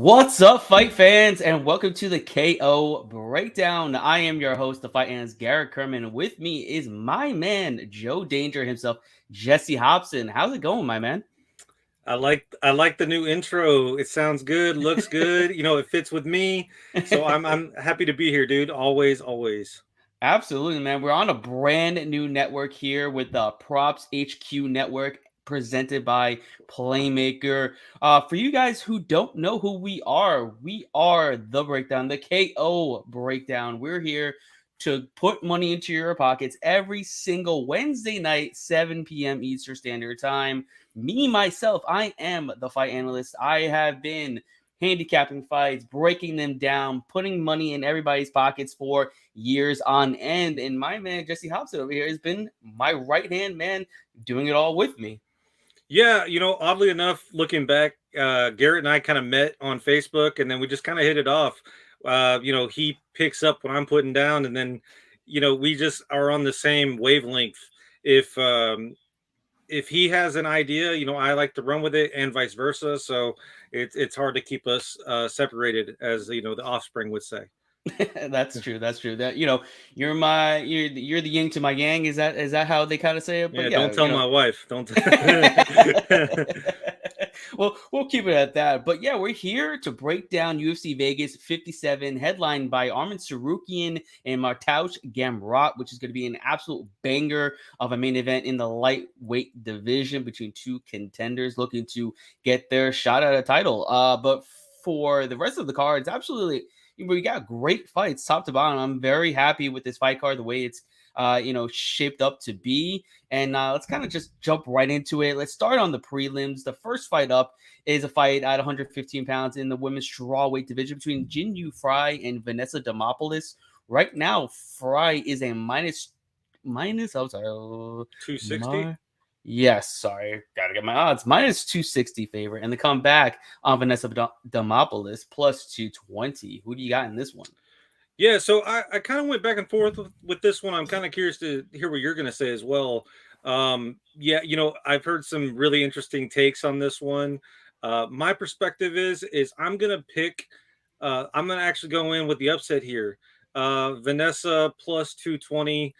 What's up, fight fans, and welcome to the KO Breakdown. I am your host, the fight analyst, Garrett Kerman. With me is my man, Joe Danger himself, Jessie Hobson. How's it going, my man? I like the new intro. It sounds good, looks good. It fits with me. So I'm happy to be here, dude. Always, always. Absolutely, man. We're on a brand new network here with the Props HQ Network presented by Playmaker. For you guys who don't know who we are the Breakdown, the KO Breakdown. We're here to put money into your pockets every single Wednesday night, 7 p.m. Eastern Standard Time. Me, myself, I am the fight analyst. I have been handicapping fights, breaking them down, putting money in everybody's pockets for years on end. And my man, Jessie Hobson over here, has been my right hand man doing it all with me. Yeah, oddly enough, looking back, Garrett and I kind of met on Facebook, and then we just kind of hit it off. He picks up what I'm putting down, and then we just are on the same wavelength. If he has an idea, I like to run with it, and vice versa. So it's hard to keep us separated, as the offspring would say. That's true. That's true. That you're the yin to my yang. Is that how they kind of say it? But Yeah, yeah, don't tell my wife. Don't. well, we'll keep it at that. But yeah, we're here to break down UFC Vegas 57, headlined by Arman Tsarukyan and Mateusz Gamrot, which is going to be an absolute banger of a main event in the lightweight division between two contenders looking to get their shot at a title. But for the rest of the cards, absolutely, we got great fights top to bottom. I'm very happy with this fight card, the way it's shaped up to be. And let's kind of just jump right into it. Let's start on the prelims. The first fight up is a fight at 115 pounds in the women's strawweight division between Jinyu Fry and Vanessa Demopoulos. Right now, Fry is a minus. I'm sorry, 260. yes, sorry, gotta get my odds. Minus 260 favorite, and the comeback on Vanessa Demopoulos plus 220. Who do you got in this one? Yeah, so I kind of went back and forth with this one. I'm kind of curious to hear what you're going to say as well. Yeah, I've heard some really interesting takes on this one. My perspective is I'm going to pick. I'm going to actually go in with the upset here. Vanessa plus 220.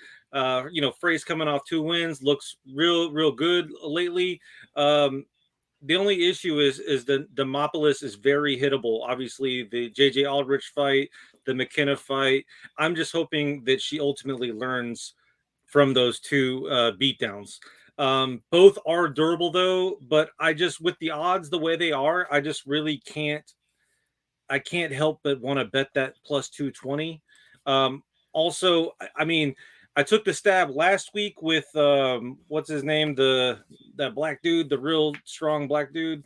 Frey's coming off 2 wins, looks real good lately. The only issue is the Demopoulos is very hittable. Obviously, the JJ Aldrich fight, the McKenna fight. I'm just hoping that she ultimately learns from those two beatdowns. Both are durable though, but I just, with the odds the way they are, I just really can't. I can't help but want to bet that plus 220. Also, I mean, I took the stab last week with what's his name, that black dude, the real strong black dude.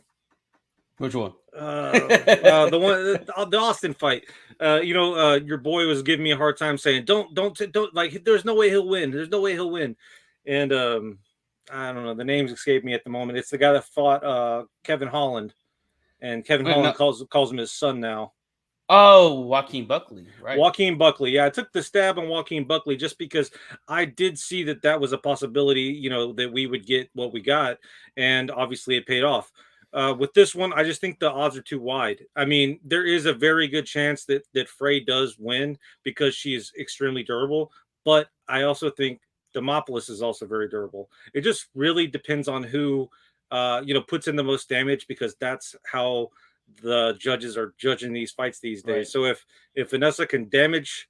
Which one? The one, the Austin fight. Your boy was giving me a hard time saying, don't like. There's no way he'll win. There's no way he'll win. And I don't know. The names escape me at the moment. It's the guy that fought Kevin Holland, and Kevin Wait, Holland no. calls him his son now. Oh, Joaquin Buckley, right? Joaquin Buckley. Yeah, I took the stab on Joaquin Buckley just because I did see that was a possibility, that we would get what we got. And obviously it paid off. With this one, I just think the odds are too wide. I mean, there is a very good chance that Frey does win because she is extremely durable. But I also think Demopoulos is also very durable. It just really depends on who, puts in the most damage, because that's how the judges are judging these fights these days. Right. So if Vanessa can damage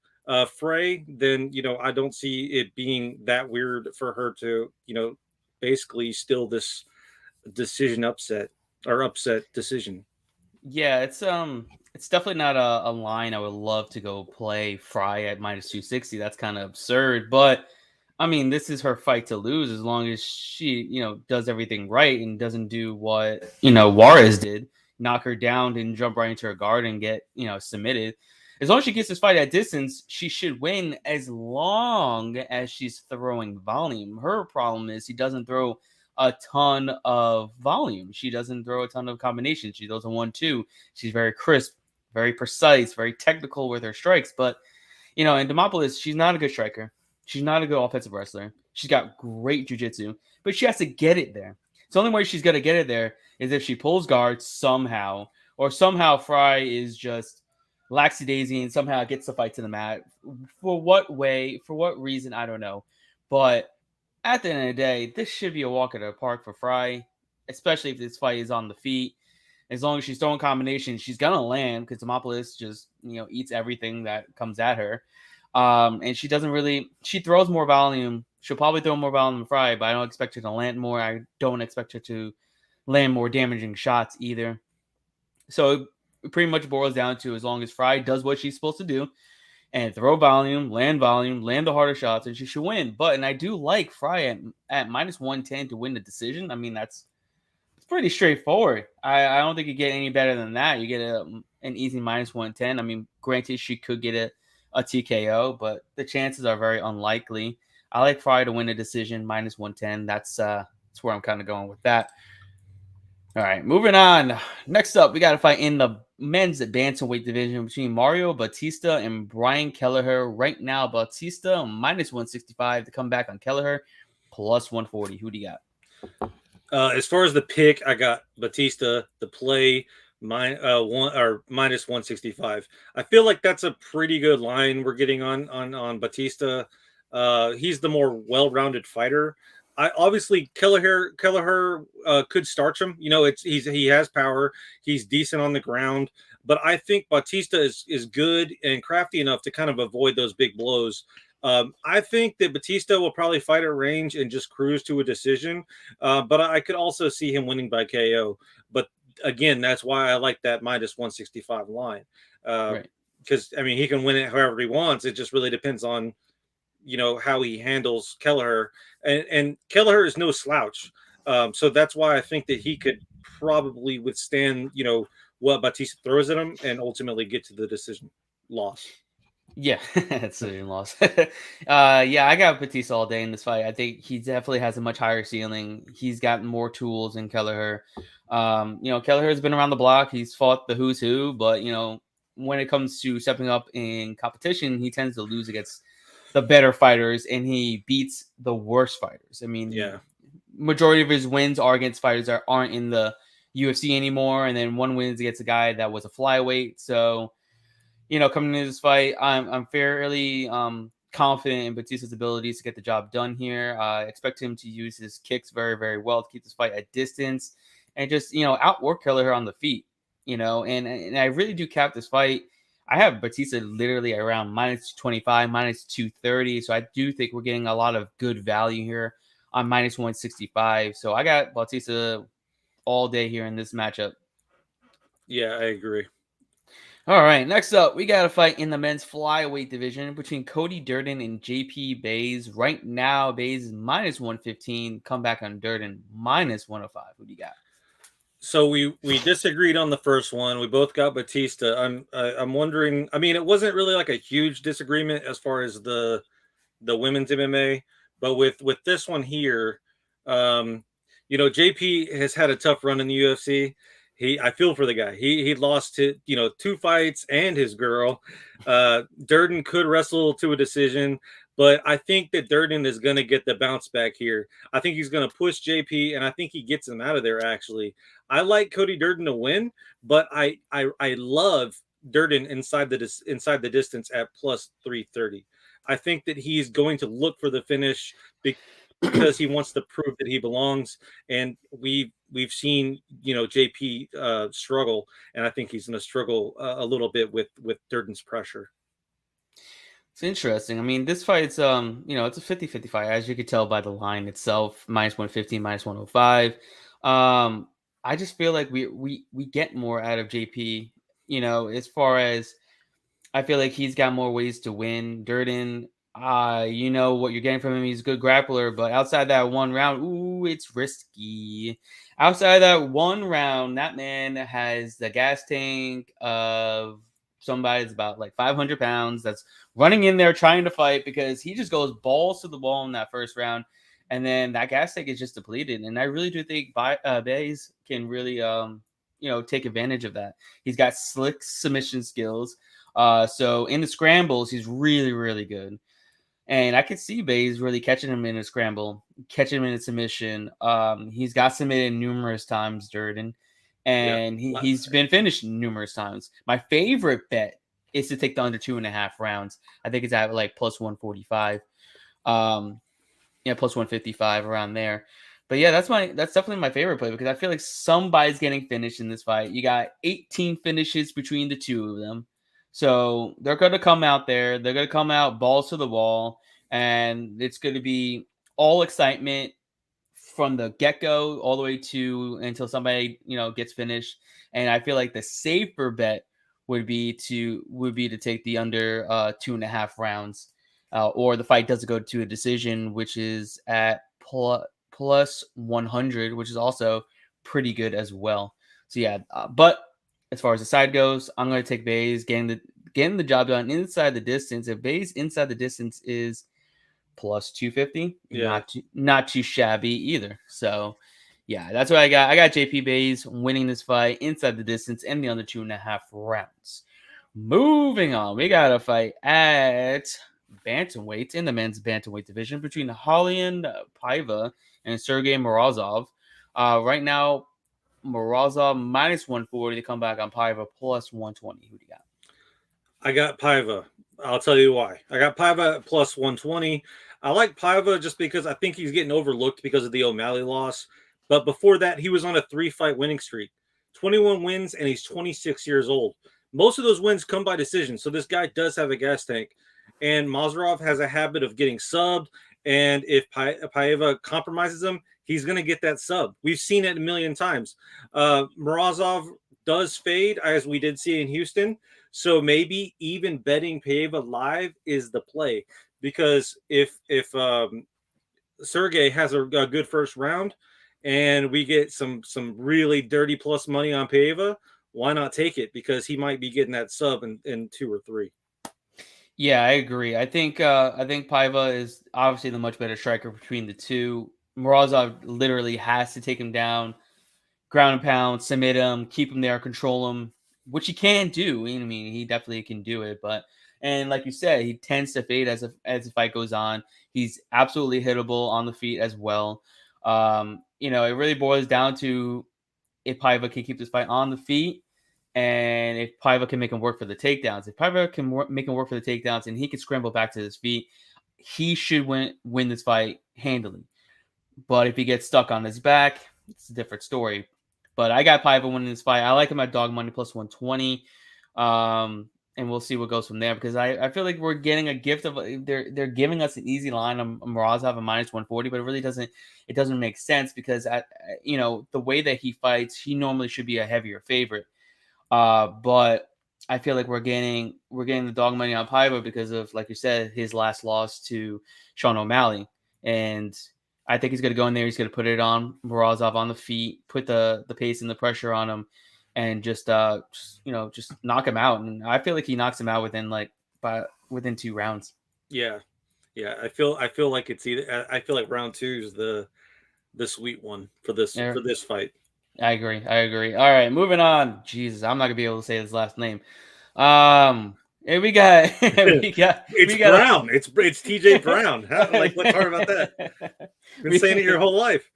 Frey, then I don't see it being that weird for her to basically steal this decision upset decision. Yeah, it's definitely not a line I would love to go play Fry at minus 260. That's kind of absurd. But I mean, this is her fight to lose as long as she, does everything right and doesn't do what, Juarez did, knock her down and jump right into her guard and get, submitted. As long as she gets this fight at distance, she should win as long as she's throwing volume. Her problem is she doesn't throw a ton of volume. She doesn't throw a ton of combinations. She throws a 1-2. She's very crisp, very precise, very technical with her strikes. But, in Demopoulos, she's not a good striker. She's not a good offensive wrestler. She's got great jiu-jitsu, but she has to get it there. So the only way she's going to get it there is if she pulls guard somehow, or somehow Fry is just lackadaisy and somehow gets the fight to the mat. For what reason, I don't know. But at the end of the day, this should be a walk in the park for Fry, especially if this fight is on the feet. As long as she's throwing combinations, she's gonna land because Demopolis just eats everything that comes at her. And she doesn't really. She throws more volume. She'll probably throw more volume than Fry, but I don't expect her to land more. I don't expect her to land more damaging shots either. So it pretty much boils down to as long as Fry does what she's supposed to do and throw volume, land the harder shots, and she should win. And I do like Fry at minus 110 to win the decision. I mean, it's pretty straightforward. I don't think you get any better than that. You get an easy minus 110. I mean, granted, she could get a TKO, but the chances are very unlikely. I like Fry to win a decision, minus 110. That's where I'm kind of going with that. All right, moving on. Next up, we got a fight in the men's bantamweight division between Mario Batista and Brian Kelleher. Right now, Batista minus 165 to come back on Kelleher, plus 140. Who do you got? As far as the pick, I got Batista. The play, minus 165. I feel like that's a pretty good line we're getting on Batista. He's the more well-rounded fighter. Obviously Kelleher could starch him. He has power. He's decent on the ground, but I think Batista is good and crafty enough to kind of avoid those big blows. I think that Batista will probably fight at range and just cruise to a decision, but I could also see him winning by KO. But again, that's why I like that minus 165 line, because I mean he can win it however he wants. It just really depends on how he handles Kelleher, and Kelleher is no slouch. So that's why I think that he could probably withstand, what Batista throws at him and ultimately get to the decision loss. Yeah, decision loss. Yeah, I got Batista all day in this fight. I think he definitely has a much higher ceiling. He's got more tools than Kelleher. Kelleher has been around the block. He's fought the who's who, but when it comes to stepping up in competition, he tends to lose against the better fighters, and he beats the worst fighters. I mean, majority of his wins are against fighters that aren't in the UFC anymore, and then one wins against a guy that was a flyweight. So, coming into this fight, I'm fairly confident in Batista's abilities to get the job done here. I expect him to use his kicks very, very well to keep this fight at distance and just outwork Kelleher on the feet. And I really do cap this fight. I have Batista literally around minus 225, minus 230. So I do think we're getting a lot of good value here on minus 165. So I got Batista all day here in this matchup. Yeah, I agree. All right, next up, we got a fight in the men's flyweight division between Cody Durden and JP Bays. Right now, Bays is minus 115. Come back on Durden, minus 105. Who do you got? So we disagreed on the first one. We both got Batista. I'm wondering. I mean, it wasn't really like a huge disagreement as far as the women's MMA, but with this one here, JP has had a tough run in the UFC. I feel for the guy. He lost to 2 fights and his girl. Durden could wrestle to a decision, but I think that Durden is going to get the bounce back here. I think he's going to push JP, and I think he gets him out of there. Actually, I like Cody Durden to win, but I love Durden inside the distance at plus 330. I think that he's going to look for the finish because he wants to prove that he belongs, and we've seen JP struggle, and I think he's going to struggle a little bit with Durden's pressure. It's interesting. I mean, this fight's it's a 50-50 fight, as you could tell by the line itself, minus 115, minus 105. I just feel like we get more out of JP, as far as I feel like he's got more ways to win. Durden, what you're getting from him. He's a good grappler, but outside that one round, ooh, it's risky. Outside that one round, that man has the gas tank of somebody that's about like 500 pounds that's running in there trying to fight because he just goes balls to the wall in that first round. And then that gas tank is just depleted. And I really do think Bays can really, take advantage of that. He's got slick submission skills. So in the scrambles, he's really, really good. And I could see Bays really catching him in a scramble, catching him in a submission. He's got submitted numerous times, Durden. and he's been finished numerous times. My favorite bet is to take the under 2.5 rounds. I think it's at like plus 145. Plus 155 around there. But yeah, that's definitely my favorite play because I feel like somebody's getting finished in this fight. You got 18 finishes between the two of them. So they're going to come out there. They're going to come out balls to the wall, and it's going to be all excitement from the get-go all the way to until somebody, gets finished. And I feel like the safer bet would be to take the under 2.5 rounds. Or the fight doesn't go to a decision, which is at plus 100, which is also pretty good as well. So yeah, but as far as the side goes, I'm going to take Bays getting the job done inside the distance. If Bays inside the distance is plus 250, not too shabby either. So yeah, that's what I got. I got JP Bays winning this fight inside the distance and the under 2.5 rounds. Moving on, we got a fight at bantamweight in the men's bantamweight division between Holian Paiva and Sergey Morozov. Right now, Morozov minus 140 to come back on Paiva plus 120. Who do you got? I got Paiva. I'll tell you why. I got Paiva at plus 120. I like Paiva just because I think he's getting overlooked because of the O'Malley loss. But before that, he was on a 3-fight winning streak. 21 wins, and he's 26 years old. Most of those wins come by decision, so this guy does have a gas tank. And Mazarov has a habit of getting subbed, and if Paiva compromises him, he's going to get that sub. We've seen it a million times. Morozov does fade, as we did see in Houston, so maybe even betting Paiva live is the play, because if Sergey has a good first round and we get some really dirty plus money on Paiva, why not take it? Because he might be getting that sub in 2 or 3. Yeah, I agree. I think Paiva is obviously the much better striker between the two. Morozov literally has to take him down, ground and pound, submit him, keep him there, control him, which he can do. I mean, he definitely can do it. And like you said, he tends to fade as the fight goes on. He's absolutely hittable on the feet as well. It really boils down to if Paiva can keep this fight on the feet, and if Paiva can make him work for the takedowns. If Paiva can make him work for the takedowns and he can scramble back to his feet, he should win this fight handily. But if he gets stuck on his back, it's a different story. But I got Paiva winning this fight. I like him at dog money plus 120. And we'll see what goes from there, because I feel like we're getting a gift of they're giving us an easy line on Morozov a minus 140, but it really doesn't make sense because the way that he fights, he normally should be a heavier favorite. But I feel like we're getting the dog money on Paiva because of, like you said, his last loss to Sean O'Malley. And I think he's going to go in there. He's going to put it on Morozov on the feet, put the pace and the pressure on him, and just knock him out. And I feel like he knocks him out within 2 rounds. Yeah. I feel like it's either. I feel like round 2 is the sweet one for this fight. I agree. All right, moving on. Jesus, I'm not gonna be able to say his last name. And we got Brown. It's TJ Brown. What's hard about that? Been saying it your whole life.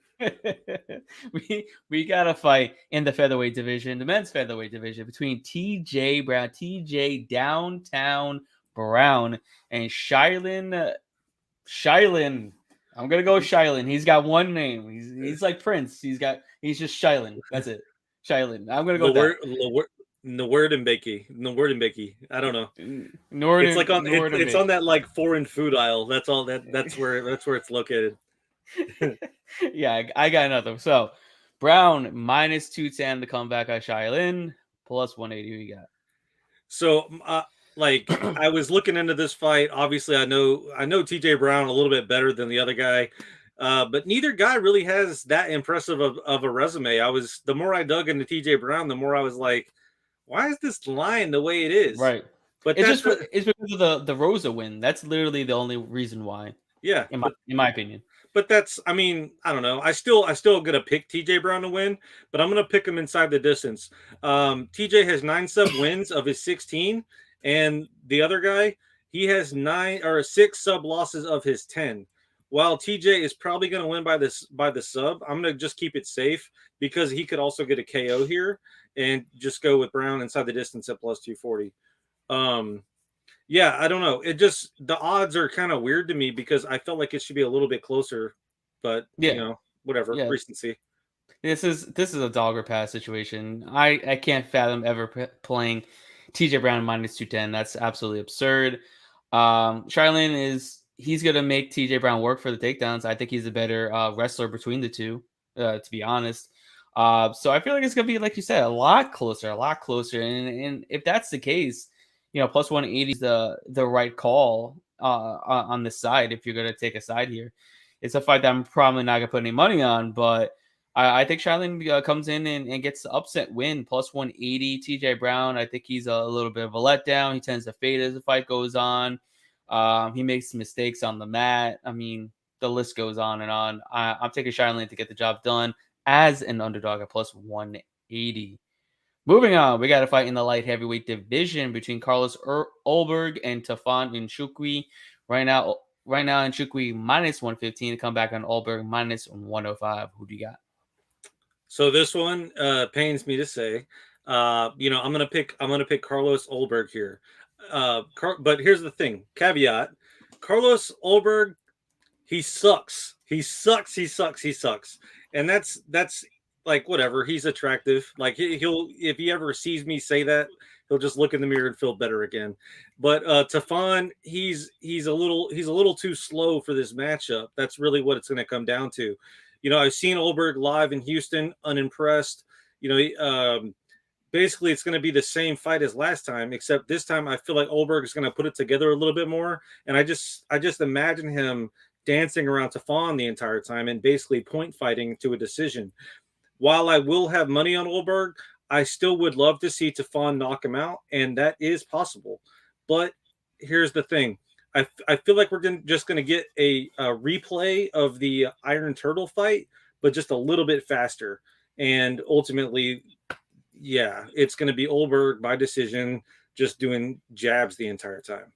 we got a fight in the featherweight division, the men's featherweight division, between TJ Downtown Brown and Shylin. I'm gonna go with Shylin. He's got one name. He's like Prince. He's just Shylin. That's it. Shylin. I'm gonna go with Nordinbeki. I don't know. It's like it's on that like foreign food aisle. That's all. That's where it's located. Yeah, I got another. So Brown minus 210 to come back on Shylin plus 180. Who you got? So I was looking into this fight. Obviously, I know TJ Brown a little bit better than the other guy, but neither guy really has that impressive of a resume. The more I dug into TJ Brown, the more I was like, why is this line the way it is? Right. But it's because of the Rosa win. That's literally the only reason why. Yeah. In my opinion. But I don't know. I still gonna pick TJ Brown to win, but I'm gonna pick him inside the distance. TJ has 9 sub wins of his 16. And the other guy, he has 6 sub losses of his 10. while TJ is probably going to win by the sub, I'm going to just keep it safe because he could also get a KO here and just go with Brown inside the distance at plus 240. Yeah, I don't know. It just the odds are kind of weird to me because I felt like it should be a little bit closer, but Yeah, whatever, yeah. recency. This is a dog or pass situation. I can't fathom ever playing TJ Brown minus 210. That's absolutely absurd. Charlene he's gonna make TJ Brown work for the takedowns. I think he's a better wrestler between the two, to be honest. So I feel like it's gonna be, like you said, a lot closer, a lot closer. And if that's the case, plus 180 is the right call on this side. If you're gonna take a side here, it's a fight that I'm probably not gonna put any money on, but I think Charlene comes in and gets the upset win, plus 180. TJ Brown, I think he's a little bit of a letdown. He tends to fade as the fight goes on. He makes mistakes on the mat. I mean, the list goes on and on. I'm taking Charlene to get the job done as an underdog at plus 180. Moving on, we got a fight in the light heavyweight division between Carlos Ulberg and Tafon Nchukwi. Right now, Nchukwi minus 115 to come back on Ulberg minus 105. Who do you got? So this one pains me to say. I'm gonna pick Carlos Ulberg here. But here's the thing: caveat. Carlos Ulberg, he sucks. He sucks. And that's like whatever. He's attractive. Like he'll if he ever sees me say that, he'll just look in the mirror and feel better again. But Tafon, he's a little too slow for this matchup. That's really what it's going to come down to. I've seen Ulberg live in Houston, unimpressed. Basically it's going to be the same fight as last time, except this time I feel like Ulberg is going to put it together a little bit more. And I just imagine him dancing around Tafon the entire time and basically point fighting to a decision. While I will have money on Ulberg, I still would love to see Tafon knock him out, and that is possible. But here's the thing. I feel like we're just going to get a replay of the Iron Turtle fight, but just a little bit faster. And ultimately, yeah, it's going to be Ulberg by decision, just doing jabs the entire time.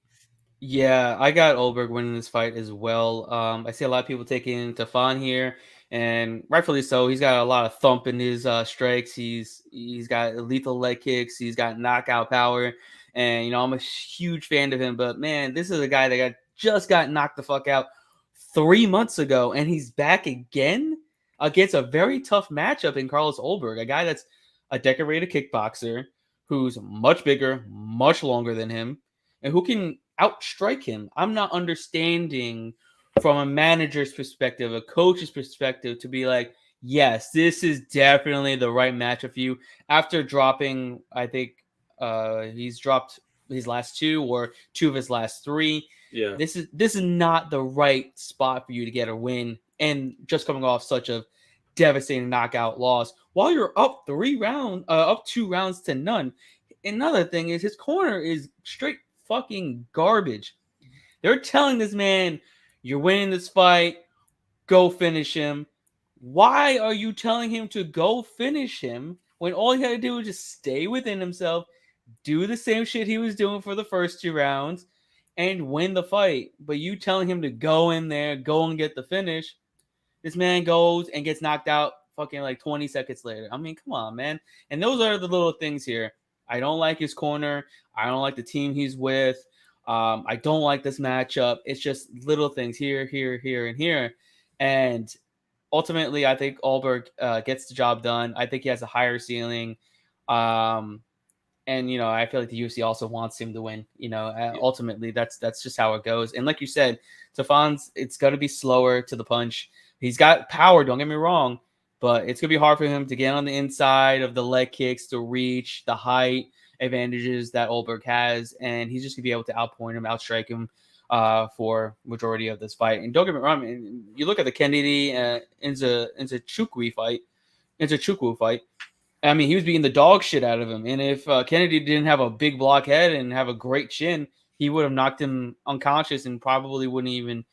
Yeah, I got Ulberg winning this fight as well. I see a lot of people taking Tafon here, and rightfully so. He's got a lot of thump in his strikes. He's got lethal leg kicks. He's got knockout power, and I'm a huge fan of him. But man, this is a guy that just got knocked the fuck out 3 months ago, and he's back again against a very tough matchup in Carlos Ulberg, a guy that's a decorated kickboxer who's much bigger, much longer than him, and who can outstrike him. I'm not understanding from a manager's perspective, a coach's perspective, to be like, yes, this is definitely the right matchup for you. After dropping, I think he's dropped his last two or two of his last three. Yeah, this is not the right spot for you to get a win, and just coming off such a devastating knockout loss while you're up 2 rounds to none. Another thing is his corner is straight fucking garbage. They're telling this man, you're winning this fight, go finish him. Why are you telling him to go finish him when all he had to do was just stay within himself, do the same shit he was doing for the first 2 rounds, and win the fight? But you telling him to go in there, go and get the finish. This man goes and gets knocked out fucking like 20 seconds later. I mean, come on, man. And those are the little things here. I don't like his corner. I don't like the team he's with. I don't like this matchup. It's just little things here, and here. And ultimately, I think Ulberg gets the job done. I think he has a higher ceiling. And, I feel like the UFC also wants him to win. Ultimately, that's just how it goes. And like you said, Tafon's, it's going to be slower to the punch. He's got power, don't get me wrong, but it's going to be hard for him to get on the inside of the leg kicks, the reach, the height advantages that Ulberg has, and he's just going to be able to outpoint him, outstrike him for majority of this fight. And don't get me wrong, I mean, you look at the Kennedy Nchukwu fight. I mean, he was beating the dog shit out of him, and if Kennedy didn't have a big block head and have a great chin, he would have knocked him unconscious and probably wouldn't even,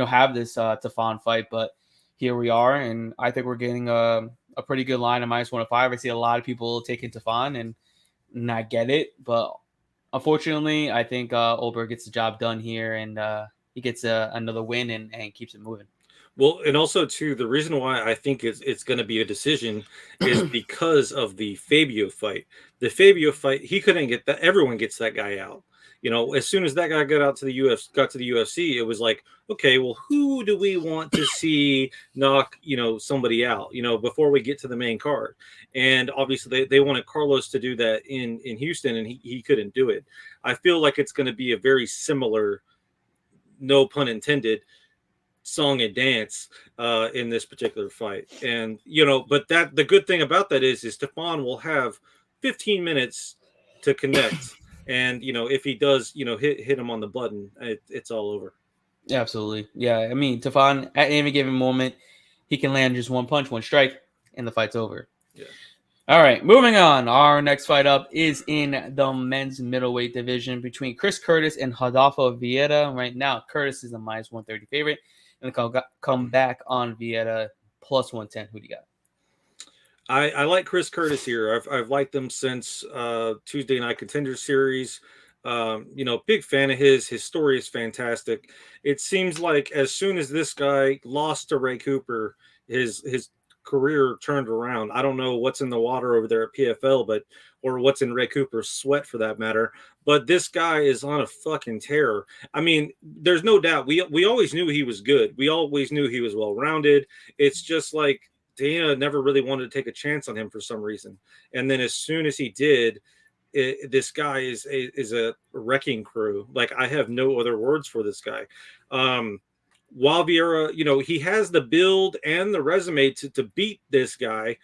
have this Tafon fight. But here we are, and I think we're getting a pretty good line of minus 105. I see a lot of people taking Tafon and not get it, but unfortunately, I think Ulberg gets the job done here, and he gets another win and keeps it moving. Well, and also too, the reason why I think it's going to be a decision is because of the Fabio fight. The Fabio fight, he couldn't get that. Everyone gets that guy out. As soon as that guy got to the UFC, it was like, okay, well, who do we want to see knock, somebody out, before we get to the main card? And obviously they wanted Carlos to do that in Houston, and he couldn't do it. I feel like it's going to be a very similar, no pun intended, song and dance in this particular fight. And but the good thing about that is Stefan will have 15 minutes to connect, and if he does hit him on the button, it's all over. Absolutely. Yeah, I mean, Stefan, at any given moment, he can land just one punch, one strike, and the fight's over. Yeah. All right, moving on. Our next fight up is in the men's middleweight division between Chris Curtis and Rodolfo Vieira. Right now, Curtis is a minus 130 favorite. And come back on Vieira plus 110. Who do you got? I like Chris Curtis here. I've liked them since Tuesday Night Contender Series. Big fan of his. His story is fantastic. It seems like as soon as this guy lost to Ray Cooper, his career turned around. I don't know what's in the water over there at PFL, or what's in Ray Cooper's sweat for that matter. But this guy is on a fucking tear. I mean, there's no doubt. We always knew he was good. We always knew he was well-rounded. It's just like Dana never really wanted to take a chance on him for some reason. And then as soon as he did, this guy is a wrecking crew. Like, I have no other words for this guy. While Vieira, he has the build and the resume to beat this guy.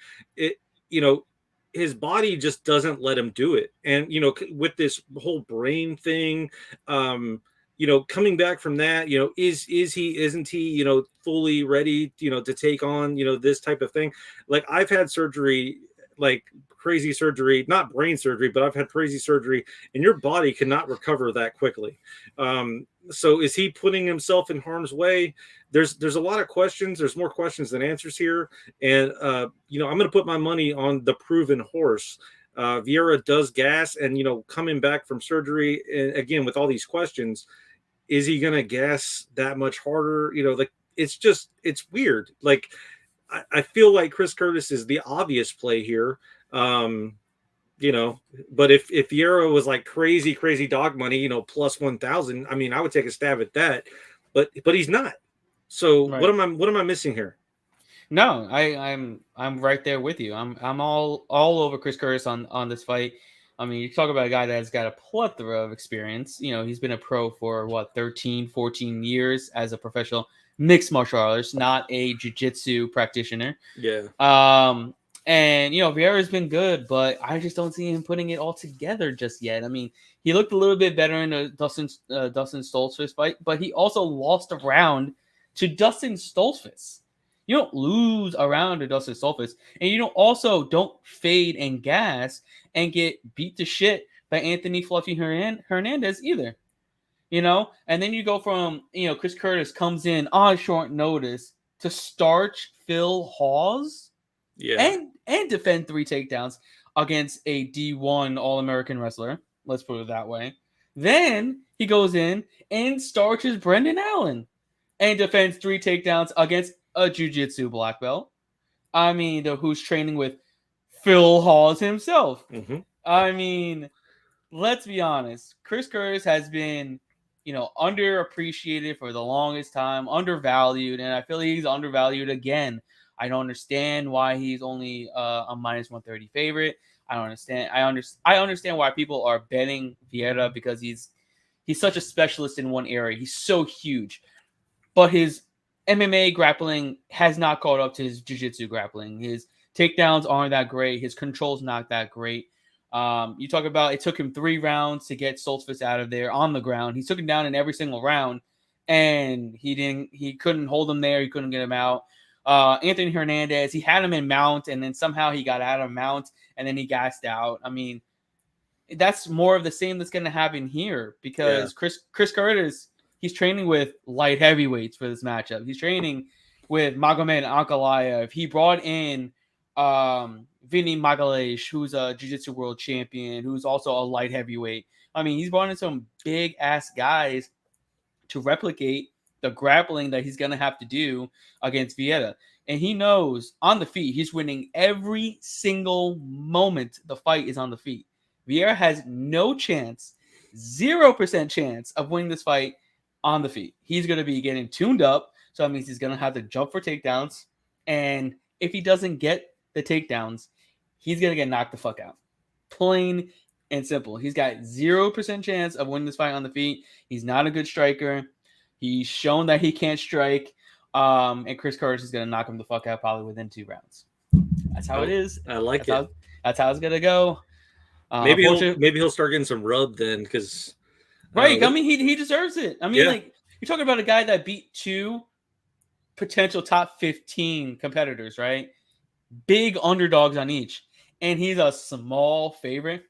His body just doesn't let him do it. And, with this whole brain thing, coming back from that, isn't he, fully ready, to take on, this type of thing? Like, I've had surgery, like crazy surgery, not brain surgery, but I've had crazy surgery, and your body cannot recover that quickly. So is he putting himself in harm's way? There's a lot of questions. There's more questions than answers here. And, I'm going to put my money on the proven horse. Vieira does gas, and, coming back from surgery, and again, with all these questions, is he going to gas that much harder? It's weird. Like, I feel like Chris Curtis is the obvious play here. But if Vieira was like crazy dog money, plus 1,000, I mean, I would take a stab at that, but he's not. So right. What am I missing here? No, I'm right there with you. I'm all over Chris Curtis on this fight. I mean, you talk about a guy that has got a plethora of experience. He's been a pro for 13, 14 years as a professional mixed martial artist, not a jiu-jitsu practitioner. Yeah. And Vieira's been good, but I just don't see him putting it all together just yet. I mean, he looked a little bit better in the Dustin Stoltzfus fight, but he also lost a round to Dustin Stoltzfus. You don't lose a round to Dustin Stoltzfus, and you don't fade and gas and get beat to shit by Anthony Fluffy Hernandez either. And then you go from, Chris Curtis comes in on short notice to starch Phil Hawes. Yeah. And defend 3 takedowns against a D1 All-American wrestler. Let's put it that way. Then he goes in and starches Brendan Allen and defends 3 takedowns against a jiu-jitsu black belt. I mean, who's training with Phil Hawes himself. Mm-hmm. I mean, let's be honest. Chris Curtis has been, underappreciated for the longest time, undervalued, and I feel like he's undervalued again. I don't understand why he's only a minus 130 favorite. I don't understand. I understand why people are betting Vieira because he's such a specialist in one area. He's so huge, but his MMA grappling has not caught up to his jiu-jitsu grappling. His takedowns aren't that great. His control's not that great. You talk about it took him 3 rounds to get Stoltzfus out of there on the ground. He took him down in every single round, and he couldn't hold him there. He couldn't get him out. Anthony Hernandez, he had him in mount, and then somehow he got out of mount, and then he gassed out. I mean, that's more of the same that's going to happen here because Chris Curtis, he's training with light heavyweights for this matchup. He's training with Magomed Ankalaev. He brought in Vinny Magalhaes, who's a jiu-jitsu world champion, who's also a light heavyweight. I mean, he's brought in some big-ass guys to replicate the grappling that he's going to have to do against Vieira. And he knows on the feet, he's winning every single moment the fight is on the feet. Vieira has no chance, 0% chance of winning this fight on the feet. He's going to be getting tuned up. So that means he's going to have to jump for takedowns. And if he doesn't get the takedowns, he's going to get knocked the fuck out. Plain and simple. He's got 0% chance of winning this fight on the feet. He's not a good striker. He's shown that he can't strike. And Chris Curtis is going to knock him the fuck out probably within 2 rounds. That's how it is. I like That's how it's going to go. Maybe he'll start getting some rub then, because right. I mean, he deserves it. I mean, like, you're talking about a guy that beat 2 potential top 15 competitors, right? Big underdogs on each, and he's a small favorite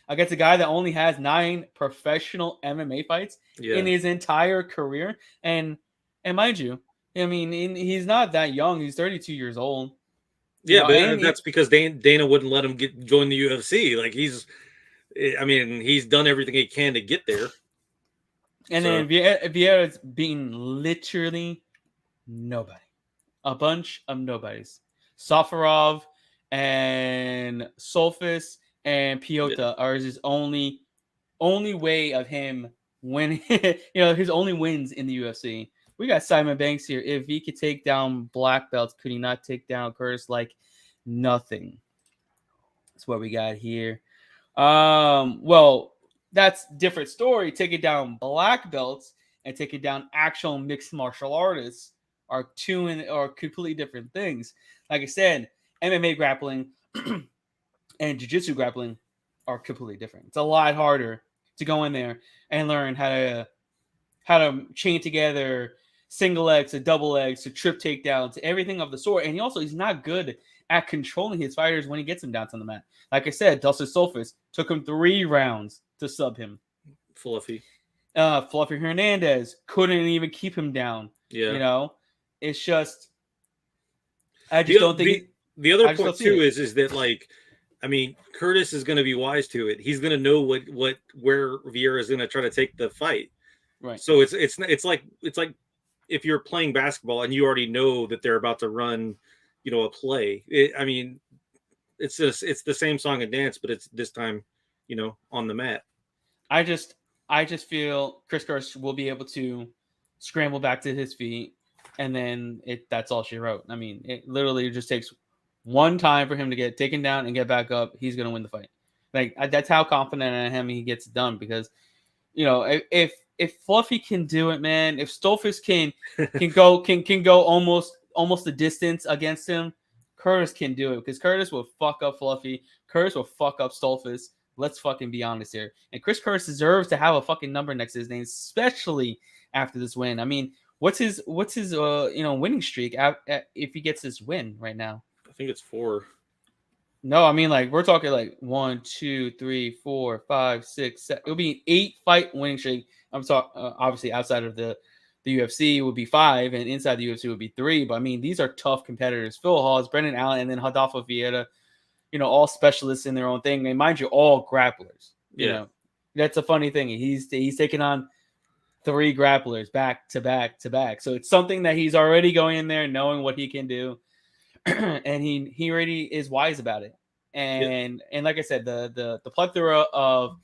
against a guy that only has 9 professional MMA fights in his entire career. And mind you, I mean, he's not that young. He's 32 years old. Yeah, but that's because Dana wouldn't let him join the UFC. Like, he's done everything he can to get there. And then Vieira's beaten literally nobody. A bunch of nobodies. Safarov and Solfis and Piota are his only way of him winning. His only wins in the UFC. We got Simon Banks here. If he could take down black belts, could he not take down Curtis like nothing? That's what we got here. Well, that's different story. Taking down black belts and taking down actual mixed martial artists are completely different things. Like I said, MMA grappling and jiu-jitsu grappling are completely different. It's a lot harder to go in there and learn how to chain together single legs to double legs to trip takedowns to everything of the sort. And he's not good at controlling his fighters when he gets them down to the mat. Like I said, Dustin Solfis took him 3 rounds to sub him. Fluffy Hernandez couldn't even keep him down. Yeah. It's just, I just don't think the other point too is that, like, I mean, Curtis is going to be wise to it. He's going to know where Vieira is going to try to take the fight. Right. So it's like if you're playing basketball and you already know that they're about to run, a play. It's the same song and dance, but it's this time, on the mat. I just feel Chris Curtis will be able to scramble back to his feet, and then that's all she wrote. I mean, it literally just takes one time for him to get taken down and get back up. He's going to win the fight. Like, that's how confident I am he gets it done, because, if Fluffy can do it, man, if Stolfus can go almost the distance against him, Curtis can do it, because Curtis will fuck up Fluffy. Curtis will fuck up Stolfus. Let's fucking be honest here. And Chris Curtis deserves to have a fucking number next to his name, especially after this win. I mean, what's his winning streak if he gets this win right now? I think it's 4. No, I mean, like, we're talking like 1, 2, 3, 4, 5, 6, 7. It'll be an 8-fight winning streak. I'm talking obviously outside of the UFC would be 5, and inside the UFC would be 3. But I mean, these are tough competitors. Phil Hawes, Brendan Allen, and then Rodolfo Vieira. All specialists in their own thing. And mind you, all grapplers. That's a funny thing. He's taking on 3 grapplers back to back to back. So it's something that he's already going in there knowing what he can do. And he already is wise about it. And like I said, the plethora of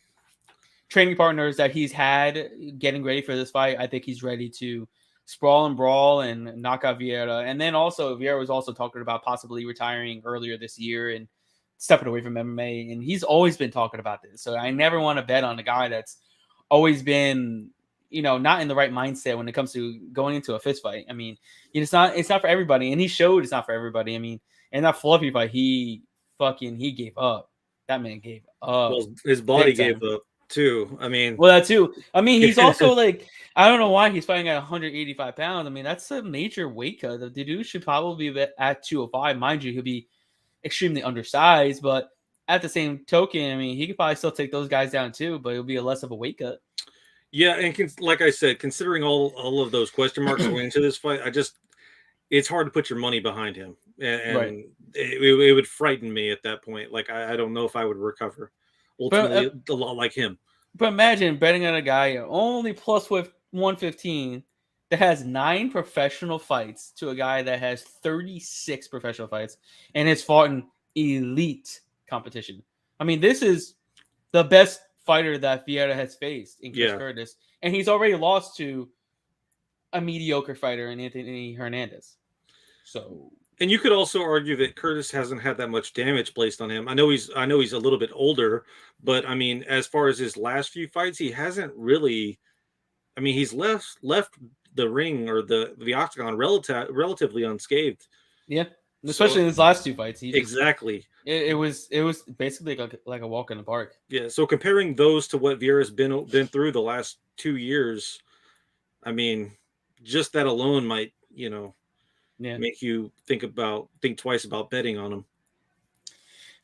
training partners that he's had getting ready for this fight, I think he's ready to sprawl and brawl and knock out Vieira. And then also Vieira was also talking about possibly retiring earlier this year and stepping away from MMA. And he's always been talking about this. So I never want to bet on a guy that's always been, not in the right mindset when it comes to going into a fist fight. I mean, it's not for everybody. And he showed it's not for everybody. I mean, in that Fluffy fight, he gave up. That man gave up. Well, his body gave up too. I mean, that too. I mean, he's also like, I don't know why he's fighting at 185 pounds. I mean, that's a major weight cut. The dude should probably be at 205. Mind you, he'll be extremely undersized, but at the same token, I mean, he could probably still take those guys down too, but it'll be less of a weight cut. Yeah, and like I said, considering all of those question marks going into this fight, it's hard to put your money behind him, and right. it would frighten me at that point. Like, I don't know if I would recover. Ultimately, a lot like him. But imagine betting on a guy only plus with 115 that has 9 professional fights to a guy that has 36 professional fights and has fought in elite competition. I mean, this is the best fighter that Vieira has faced in Chris Curtis, and he's already lost to a mediocre fighter in Anthony Hernandez. So, and you could also argue that Curtis hasn't had that much damage placed on him. I know he's a little bit older, but I mean, as far as his last few fights, he hasn't really. I mean, he's left the ring or the octagon relatively unscathed. Yeah, especially in his last 2 fights. Exactly. It was basically like a walk in the park. Yeah. So comparing those to what Vieira's been through the last 2 years, I mean, just that alone might make you think twice about betting on him.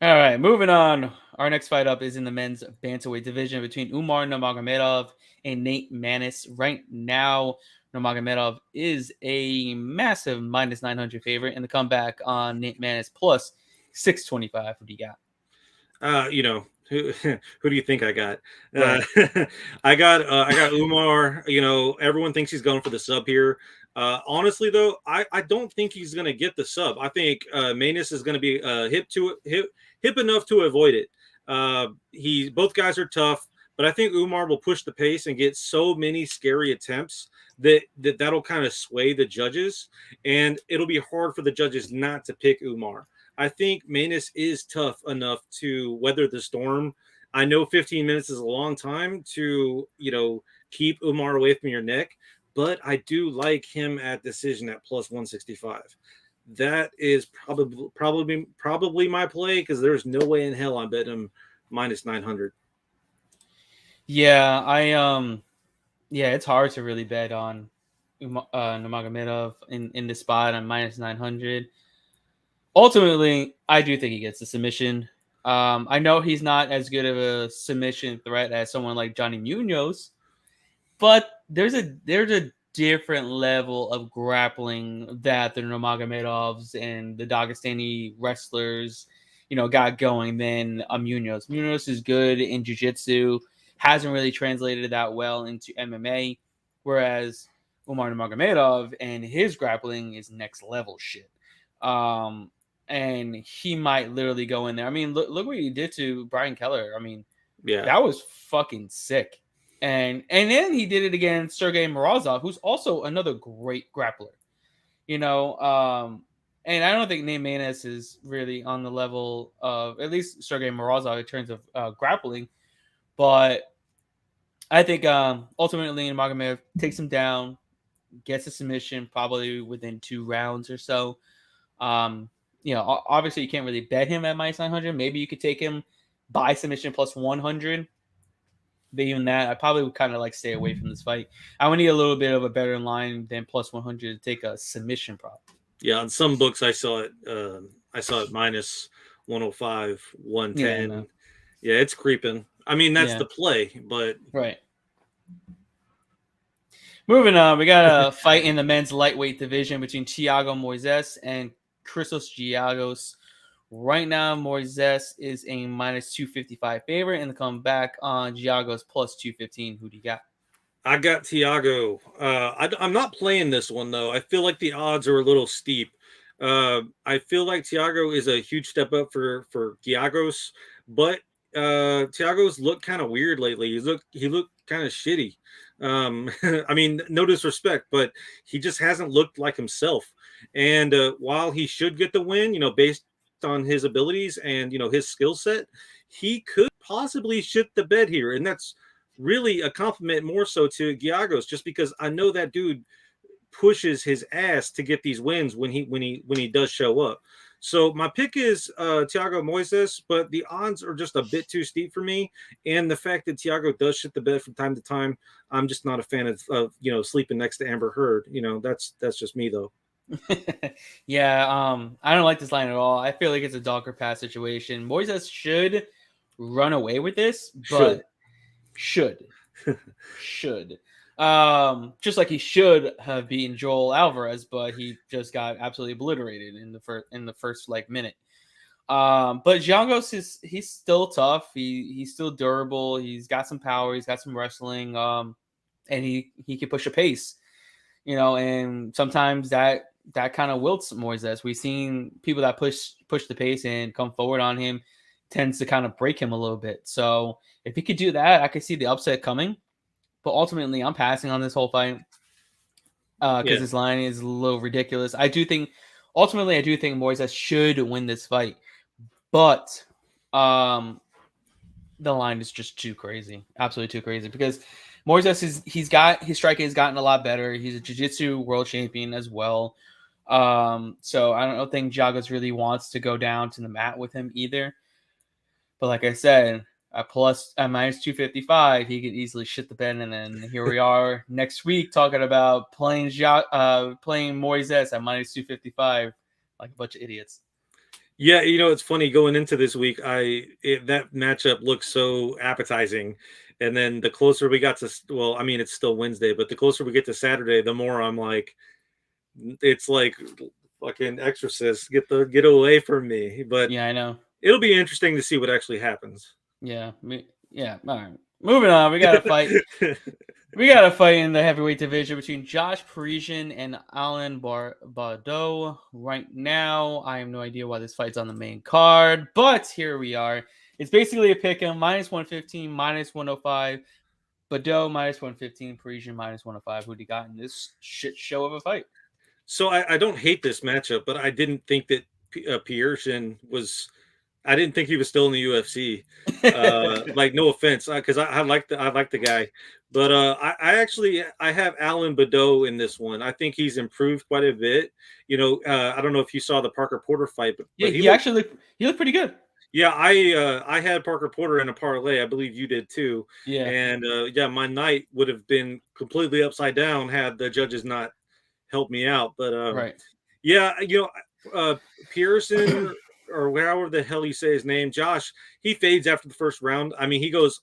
All right, moving on. Our next fight up is in the men's bantamweight division between Umar Nurmagomedov and Nate Maness. Right now, Nurmagomedov is a massive minus 900 favorite, and the comeback on Nate Maness plus 625. What do you got? Who do you think I got? Right. I got Umar. Everyone thinks he's going for the sub here. Honestly, though, I don't think he's going to get the sub. I think Maness is going to be hip enough to avoid it. Both guys are tough, but I think Umar will push the pace and get so many scary attempts that'll kind of sway the judges, and it'll be hard for the judges not to pick Umar. I think Maness is tough enough to weather the storm. I know 15 minutes is a long time to, keep Umar away from your neck, but I do like him at decision at plus 165. That is probably my play, because there's no way in hell I'm betting him minus 900. Yeah, it's hard to really bet on Nurmagomedov in this spot on minus 900. Ultimately, I do think he gets the submission. I know he's not as good of a submission threat as someone like Johnny Munoz, but there's a different level of grappling that the Nurmagomedovs and the Dagestani wrestlers, got going than a Munoz. Munoz is good in jiu-jitsu, hasn't really translated that well into MMA, whereas Umar Nurmagomedov and his grappling is next level shit. And he might literally go in there. I mean, look what he did to Brian Kelleher. I mean, that was fucking sick. And then he did it against Sergey Morozov, who's also another great grappler. And I don't think Nate Maness is really on the level of at least Sergey Morozov in terms of grappling. But I think ultimately Nurmagomedov takes him down, gets a submission probably within 2 rounds or so. Obviously you can't really bet him at minus 900. Maybe you could take him by submission plus 100. But even that, I probably would kind of like stay away from this fight. I would need a little bit of a better line than plus 100 to take a submission prop. Yeah, on some books I saw it. Minus 105, 110. Yeah, it's creeping. I mean, that's the play, but right. Moving on, we got a fight in the men's lightweight division between Thiago Moises and Christos Giagos. Right now, Moises is a minus 255 favorite, and the comeback on Giagos plus 215. Who do you got? I got Thiago. I'm not playing this one, though. I feel like the odds are a little steep. I feel like Thiago is a huge step up for Giagos, but Thiago's looked kind of weird lately. He looked kind of shitty. I mean, no disrespect, but he just hasn't looked like himself. And while he should get the win, based on his abilities and his skill set, he could possibly shit the bed here, and that's really a compliment more so to Giagos, just because I know that dude pushes his ass to get these wins when he does show up. So my pick is Thiago Moises, but the odds are just a bit too steep for me. And the fact that Thiago does shit the bed from time to time, I'm just not a fan of sleeping next to Amber Heard. That's just me though. Yeah, I don't like this line at all. I feel like it's a dog or pass situation. Moises should run away with this, but should. Just like he should have beaten Joel Alvarez, but he just got absolutely obliterated in the first minute. But Giagos he's still tough. He's still durable. He's got some power. He's got some wrestling. and he can push a pace, and sometimes that kind of wilts Moises. We've seen people that push the pace and come forward on him tends to kind of break him a little bit. So if he could do that, I could see the upset coming. But ultimately, I'm passing on this whole fight because his line is a little ridiculous. I do think Moises should win this fight, but the line is just too crazy, absolutely too crazy. Because Moises his striking has gotten a lot better. He's a jiu-jitsu world champion as well. So I don't think Giagos really wants to go down to the mat with him either. But like I said, at minus 255, he could easily shit the bed, and then here we are next week talking about playing Moises at minus 255 like a bunch of idiots. Yeah, it's funny going into this week. That matchup looks so appetizing, and then the closer we got to, it's still Wednesday, but the closer we get to Saturday, the more I'm like, it's like fucking Exorcist, get away from me. But yeah, I know. It'll be interesting to see what actually happens. Yeah. All right. Moving on. We got a fight. We got a fight in the heavyweight division between Josh Parisian and Alan Barbado. Right now, I have no idea why this fight's on the main card, but here we are. It's basically a pick-em, minus 115, minus 105. Bado minus 115, Parisian minus 105. Who do you got in this shit show of a fight? So I don't hate this matchup, but I didn't think that Parisian was. I didn't think he was still in the UFC. Like, no offense, because I like the guy, but I have Alan Bado in this one. I think he's improved quite a bit. I don't know if you saw the Parker Porter fight, but he looked pretty good. Yeah, I had Parker Porter in a parlay. I believe you did too. Yeah, and my night would have been completely upside down had the judges not helped me out. But right, yeah, Pearson. Or however the hell you say his name, Josh, he fades after the first round. I mean, he goes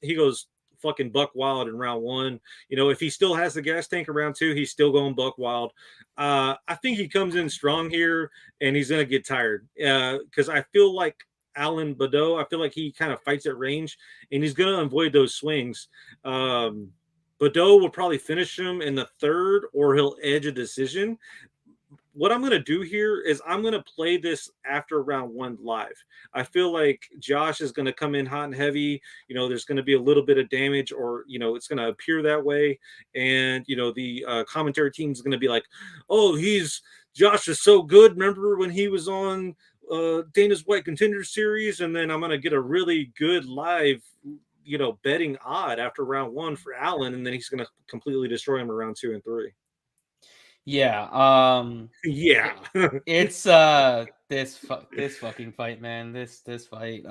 fucking buck wild in round one. If he still has the gas tank in round two, he's still going buck wild. I think he comes in strong here, and he's gonna get tired. Because I feel like Alan Bado, I feel like he kind of fights at range, and he's gonna avoid those swings. Bado will probably finish him in the third, or he'll edge a decision. What I'm going to do here is I'm going to play this after round one live. I feel like Josh is going to come in hot and heavy. There's going to be a little bit of damage, or, it's going to appear that way. And, the commentary team is going to be like, oh, Josh is so good. Remember when he was on Dana's White Contender Series? And then I'm going to get a really good live, betting odd after round one for Allen. And then he's going to completely destroy him around 2 and 3. Yeah. Yeah. It's this fucking fight, man. This fight.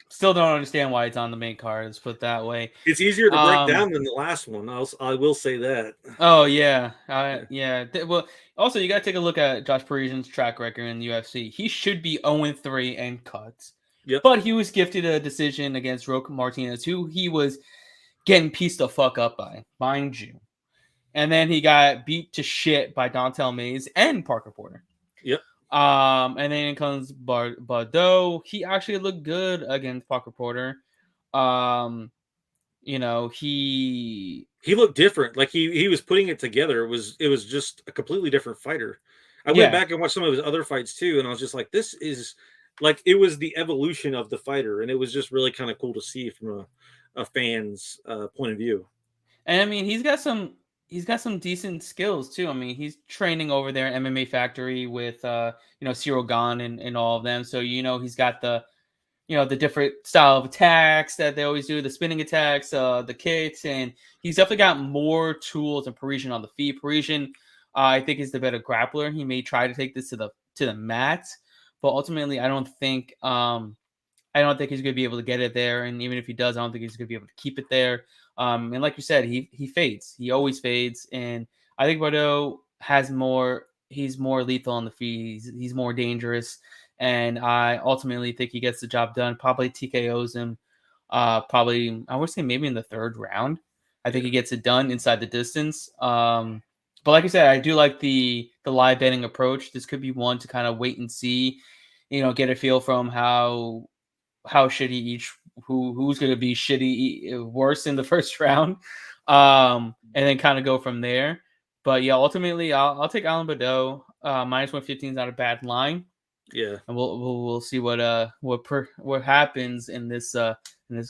Still don't understand why it's on the main card. Let's put it that way. It's easier to break down than the last one. I will say that. Oh yeah. Yeah. Well, also you got to take a look at Josh Parisian's track record in the UFC. He should be 0-3 and cuts. Yep. But he was gifted a decision against Roque Martinez, who he was getting pieced the fuck up by, mind you. And then he got beat to shit by Dontel Mays and Parker Porter. Yep. And then comes Barbado. He actually looked good against Parker Porter. He looked different. Like he was putting it together. It was just a completely different fighter. I went back and watched some of his other fights too, and I was just like, this is like, it was the evolution of the fighter, and it was just really kind of cool to see from a fan's point of view. And I mean, he's got some decent skills too. I mean, he's training over there at MMA Factory with Cyril Gahn and all of them. So he's got the different style of attacks that they always do, the spinning attacks, the kicks, and he's definitely got more tools than Parisian on the feet. Parisian, I think, is the better grappler. He may try to take this to the mat, but ultimately, I don't think he's going to be able to get it there. And even if he does, I don't think he's going to be able to keep it there. And like you said, he fades. He always fades. And I think Barbado he's more lethal on the feet. He's more dangerous. And I ultimately think he gets the job done. Probably TKOs him. Probably, I would say maybe in the third round. I think he gets it done inside the distance. But like I said, I do like the live betting approach. This could be one to kind of wait and see, get a feel from how shitty who's going to be shitty worse in the first round. and then kind of go from there. But yeah, ultimately, I'll take Barbado. Minus 115 is not a bad line. Yeah, and we'll see what happens in this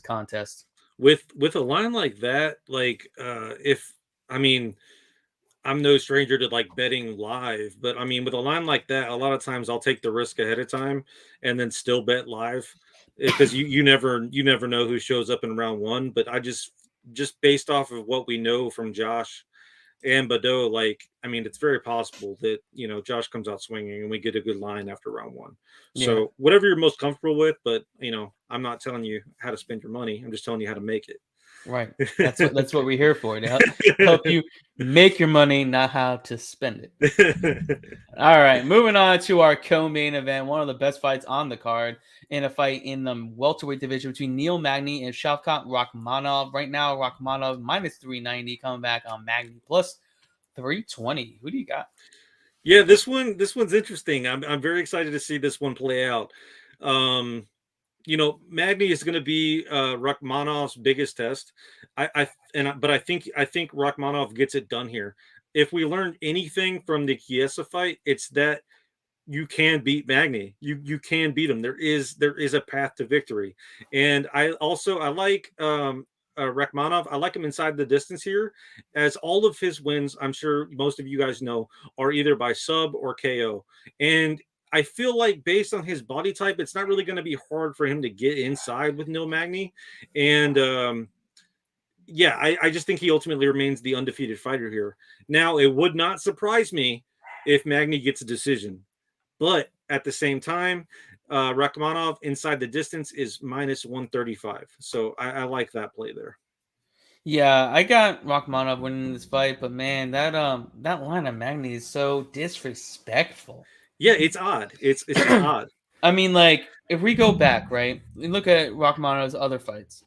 contest. With a line like that, like if I mean, I'm no stranger to like betting live, but I mean, with a line like that, a lot of times I'll take the risk ahead of time and then still bet live because you never know who shows up in round one. But I just based off of what we know from Josh and Bado, like I mean, it's very possible that Josh comes out swinging and we get a good line after round one. Yeah. So whatever you're most comfortable with, but I'm not telling you how to spend your money. I'm just telling you how to make it. Right. That's what we're here for, to help you make your money, not how to spend it. All right, moving on to our co-main event, one of the best fights on the card, in a fight in the welterweight division between Neil Magney and Shavkat Rachmaninoff. Right now, Rachmaninoff minus 390, coming back on Magney plus 320. Who do you got? Yeah, this one's interesting. I'm very excited to see this one play out. Magney is going to be Rachmaninoff's biggest test. But I think Rachmaninoff gets it done here. If we learned anything from the Chiesa fight, it's that you can beat Magney. You can beat him. There is a path to victory. And I like Rachmaninoff. I like him inside the distance here, as all of his wins, I'm sure most of you guys know, are either by sub or KO. And I feel like based on his body type, it's not really going to be hard for him to get inside with Neil Magney. And I just think he ultimately remains the undefeated fighter here. Now, it would not surprise me if Magney gets a decision. But at the same time, Rachmaninoff inside the distance is minus 135. So I like that play there. Yeah, I got Rachmaninoff winning this fight, but man, that line of Magney is so disrespectful. Yeah, it's odd. It's odd. I mean, like, if we go back, right, we look at Rachmanoff's other fights.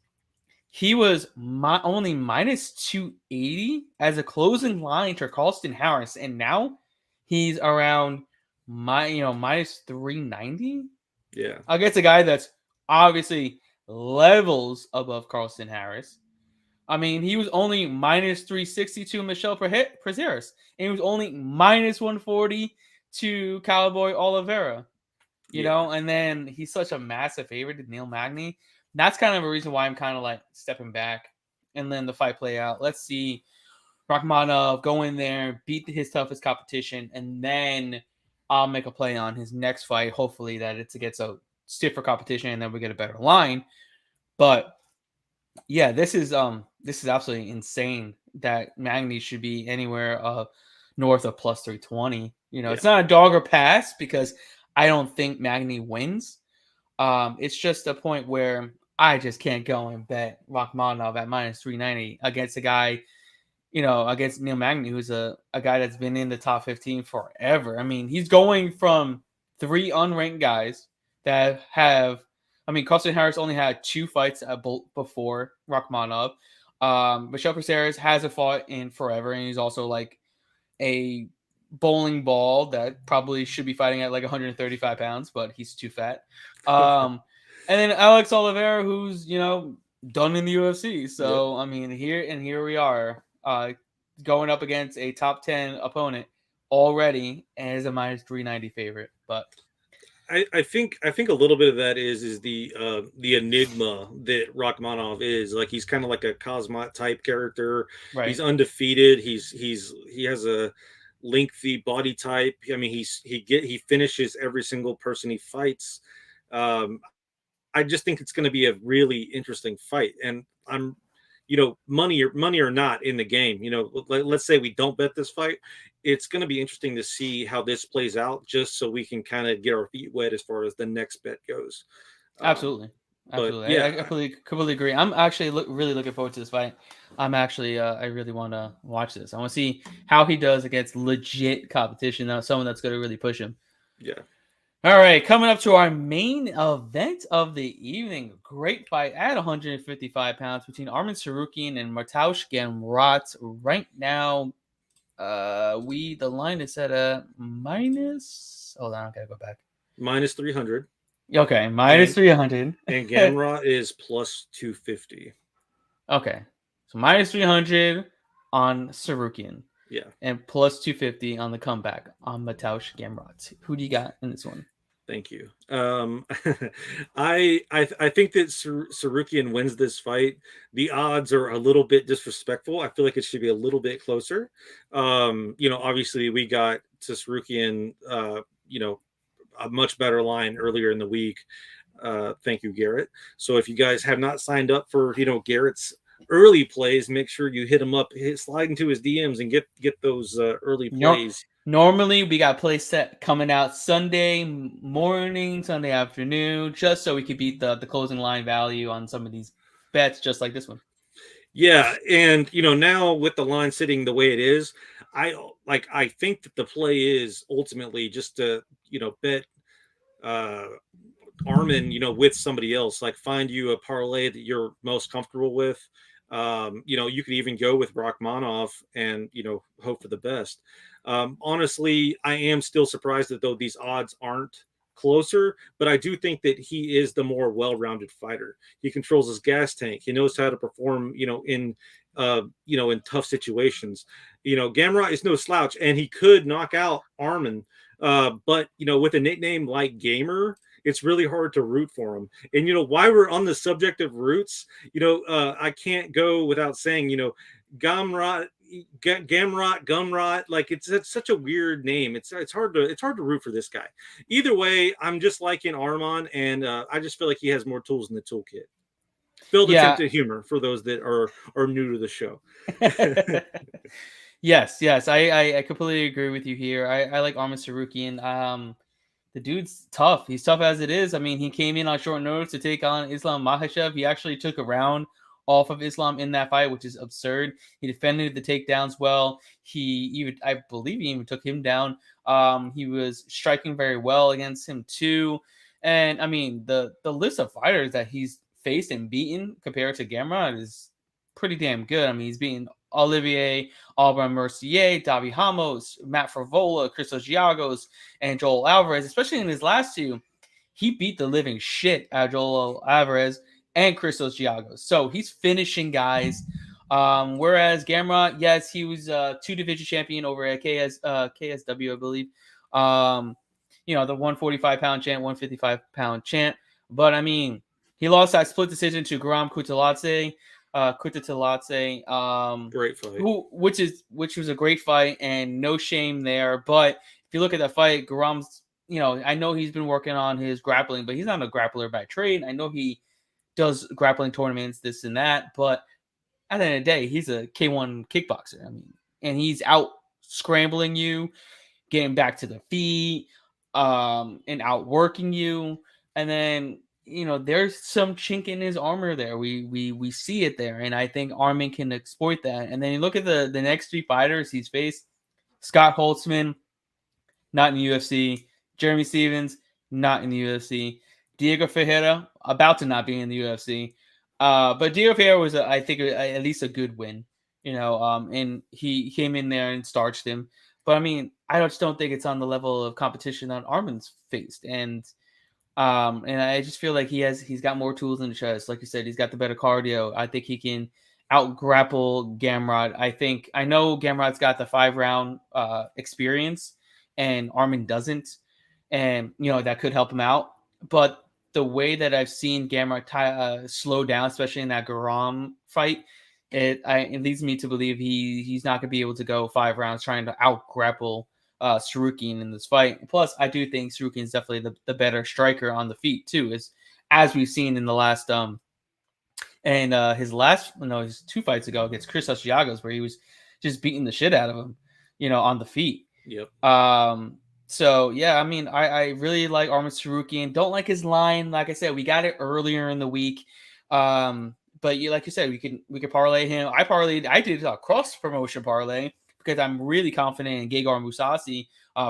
He was only minus 280 as a closing line to Carlston Harris, and now he's around minus 390 Yeah. against a guy that's obviously levels above Carlston Harris. I mean, he was only minus 360 to Michel Prazeres, and he was only minus 140 to Cowboy Oliveira. And then he's such a massive favorite to Neil Magney. That's kind of a reason why I'm kind of like stepping back and letting the fight play out. Let's see Rachmaninoff go in there, beat his toughest competition, and then I'll make a play on his next fight. Hopefully that it's against a stiffer competition and then we get a better line. But yeah, this is absolutely insane that Magney should be anywhere north of plus 320. It's not a dog or pass because I don't think Magney wins. It's just a point where I just can't go and bet Rachmaninoff at minus 390 against a guy, against Neil Magney, who's a guy that's been in the top 15 forever. I mean, he's going from 3 unranked guys that have, Carlston Harris only had 2 fights before Rachmaninoff. Michel Prazeres hasn't fought in forever, and he's also like a bowling ball that probably should be fighting at like 135 pounds, but he's too fat. And then Alex Oliveira, who's done in the UFC. So here we are, going up against a top 10 opponent already, and is a minus 390 favorite. But I think a little bit of that is the enigma that Rachmaninoff is. Like, he's kind of like a Cosmot type character. Right. He's undefeated. He has a lengthy body type. I mean, he finishes every single person he fights. I just think it's going to be a really interesting fight, and I'm, money or not in the game. Let's say we don't bet this fight. It's going to be interesting to see how this plays out, just so we can kind of get our feet wet as far as the next bet goes. Absolutely. Yeah, I completely agree. I'm actually really looking forward to this fight. I'm actually, I really want to watch this. I want to see how he does against legit competition, someone that's going to really push him. Yeah. All right, coming up to our main event of the evening. Great fight at 155 pounds between Arman Tsarukyan and Mateusz Gamrot. Right now, the line is set at minus. Hold on, I gotta go back. Minus 300. Okay, minus 300. And Gamrot is plus 250. Okay, So minus 300 on Tsarukyan. Yeah. And plus 250 on the comeback on Mateusz Gamrot. Who do you got in this one? Thank you. I think that Tsarukyan wins this fight. The odds are a little bit disrespectful. I feel like it should be a little bit closer. Obviously we got to Tsarukyan, a much better line earlier in the week. Thank you, Garrett. So if you guys have not signed up for, Garrett's early plays, make sure you hit him up, slide into his DMs and get those early plays. Normally, we got play set coming out Sunday morning, Sunday afternoon, just so we could beat the closing line value on some of these bets, just like this one. Yeah, and now with the line sitting the way it is, I think that the play is ultimately just to bet Arman with somebody else, like find you a parlay that you're most comfortable with. You could even go with Rachmaninoff and hope for the best. Honestly, I am still surprised that though these odds aren't closer, but I do think that he is the more well-rounded fighter. He controls his gas tank. He knows how to perform, in tough situations. Gamrot is no slouch, and he could knock out Arman. But with a nickname like Gamer, it's really hard to root for him. And why we're on the subject of roots, I can't go without saying, Gamrot, Gumrot, like it's such a weird name. It's hard to root for this guy. Either way, I'm just liking Arman, and I just feel like he has more tools in the toolkit. Build attempt at humor for those that are new to the show. Yes, I completely agree with you here. I like Arman Tsarukyan. The dude's tough. He's tough as it is. I mean, he came in on short notice to take on Islam Makhachev. He actually took a round off of Islam in that fight, which is absurd. He defended the takedowns well. I believe he even took him down. He was striking very well against him too. And I mean, the list of fighters that he's faced and beaten compared to Gamrot is pretty damn good. I mean, he's beaten Olivier Aubin Mercier, Davi Ramos, Matt Favola, Christos Giagos, and Joel Alvarez. Especially in his last two, he beat the living shit out of Joel Alvarez and Christos Giagos. So he's finishing guys. Whereas Gamrot, yes, he was a 2-division champion over at KSW, I believe. The 145-pound champ, 155-pound champ. But I mean, he lost that split decision to Guram Kutaladze. Great fight. Which was a great fight and no shame there. But if you look at that fight, Guram's, I know he's been working on his grappling, but he's not a grappler by trade. I know he does grappling tournaments, this and that, but at the end of the day, he's a K1 kickboxer. I mean, and he's out scrambling you, getting back to the feet, and outworking you. And then there's some chink in his armor there. We see it there, and I think Arman can exploit that. And then you look at the next three fighters he's faced: Scott Holtzman, not in the UFC; Jeremy Stevens, not in the UFC; Diego Ferreira, about to not be in the UFC. But Diego Ferreira was, I think, at least a good win. And he came in there and starched him. But I mean, I just don't think it's on the level of competition that Arman's faced. And I just feel like he's got more tools in the chest. Like you said, he's got the better cardio. I think he can out grapple Gamrot. I know Gamrot's got the 5-round experience, and Arman doesn't, and that could help him out. But the way that I've seen Gamrot slow down, especially in that Guram fight, it leads me to believe he's not going to be able to go 5 rounds trying to out grapple Tsarukyan in this fight. Plus, I do think Tsarukyan is definitely the better striker on the feet too, as we've seen in the last his 2 fights ago against Christos Giagos, where he was just beating the shit out of him, on the feet. Yep. So yeah, I mean, I really like Arman Tsarukyan. Don't like his line. Like I said, we got it earlier in the week. But like you said, we could parlay him. I did a cross promotion parlay because I'm really confident in Gegard Mousasi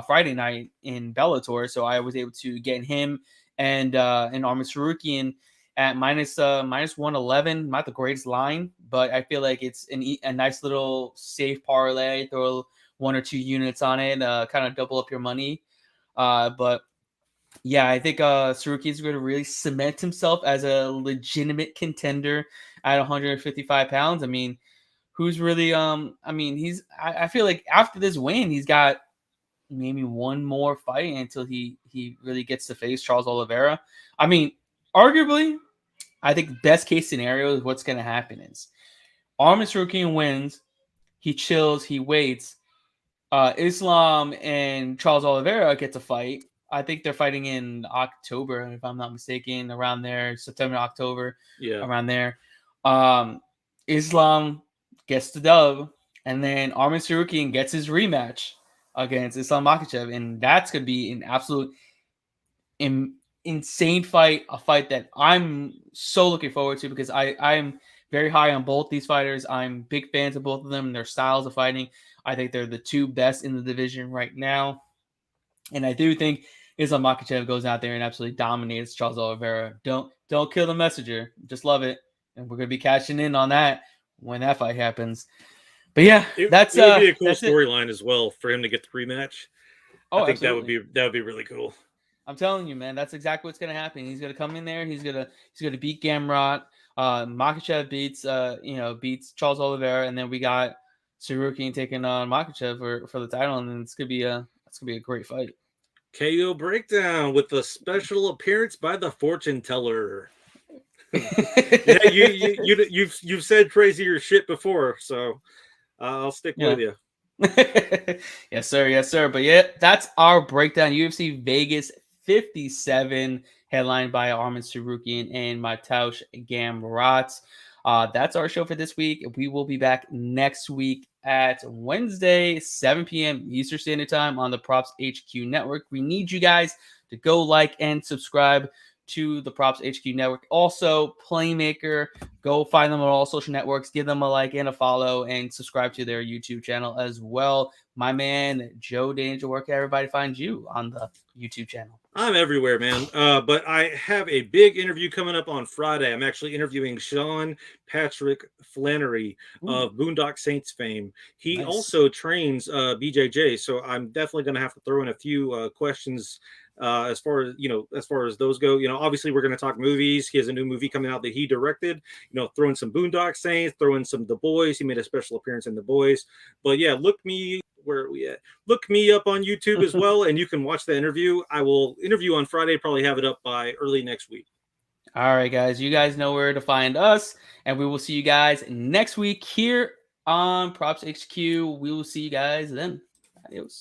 Friday night in Bellator. So I was able to get him and Arman Tsarukyan at minus 111. Not the greatest line, but I feel like it's a nice little safe parlay. Throw 1 or 2 units on it, kind of double up your money. But yeah, I think Tsarukyan is going to really cement himself as a legitimate contender at 155 pounds. I mean, who's really I mean, I feel like after this win, he's got maybe one more fight until he really gets to face Charles Oliveira. I mean, arguably, I think the best case scenario is what's going to happen is Arman Tsarukyan wins, he chills, he waits. Islam and Charles Oliveira get to fight. I think they're fighting in October, if I'm not mistaken, around there, September, October, around there. Islam gets the dub, and then Arman Tsarukyan gets his rematch against Islam Makhachev, and that's going to be an absolute insane fight, a fight that I'm so looking forward to because I'm very high on both these fighters. I'm big fans of both of them and their styles of fighting. I think they're the two best in the division right now. And I do think Islam Makhachev goes out there and absolutely dominates Charles Oliveira. Don't kill the messenger. Just love it. And we're going to be cashing in on that when that fight happens. But yeah, it would be a cool storyline as well for him to get the rematch. I think absolutely. that would be really cool. I'm telling you, man, that's exactly what's going to happen. He's going to come in there. He's going to beat Gamrot. Makhachev beats Charles Oliveira, and then we got Tsarukyan taking on Makhachev for the title, and it's gonna be a great fight. KO breakdown with a special appearance by the fortune teller. Yeah, you've said crazier shit before, so I'll stick with you. Yes, sir. But yeah, that's our breakdown. UFC Vegas 57, headlined by Arman Tsarukyan and Mateusz Gamrot. That's our show for this week. We will be back next week at Wednesday, 7 p.m. Eastern Standard Time on the Props HQ Network. We need you guys to go like and subscribe to the Props HQ Network. Also, Playmaker, go find them on all social networks, give them a like and a follow, and subscribe to their YouTube channel as well. My man, Joe Danger, where can everybody find you on the YouTube channel? I'm everywhere, man. But I have a big interview coming up on Friday. I'm actually interviewing Sean Patrick Flannery of Boondock Saints fame. He also trains BJJ, so I'm definitely going to have to throw in a few questions as far as those go. Obviously we're going to talk movies. He has a new movie coming out that he directed. Throw in some Boondock Saints, throw in some The Boys. He made a special appearance in The Boys. But yeah, where are we at? Look me up on YouTube as well, and you can watch the interview. I will interview on Friday, probably have it up by early next week. All right, guys. You guys know where to find us, and we will see you guys next week here on Props HQ. We will see you guys then. Adios.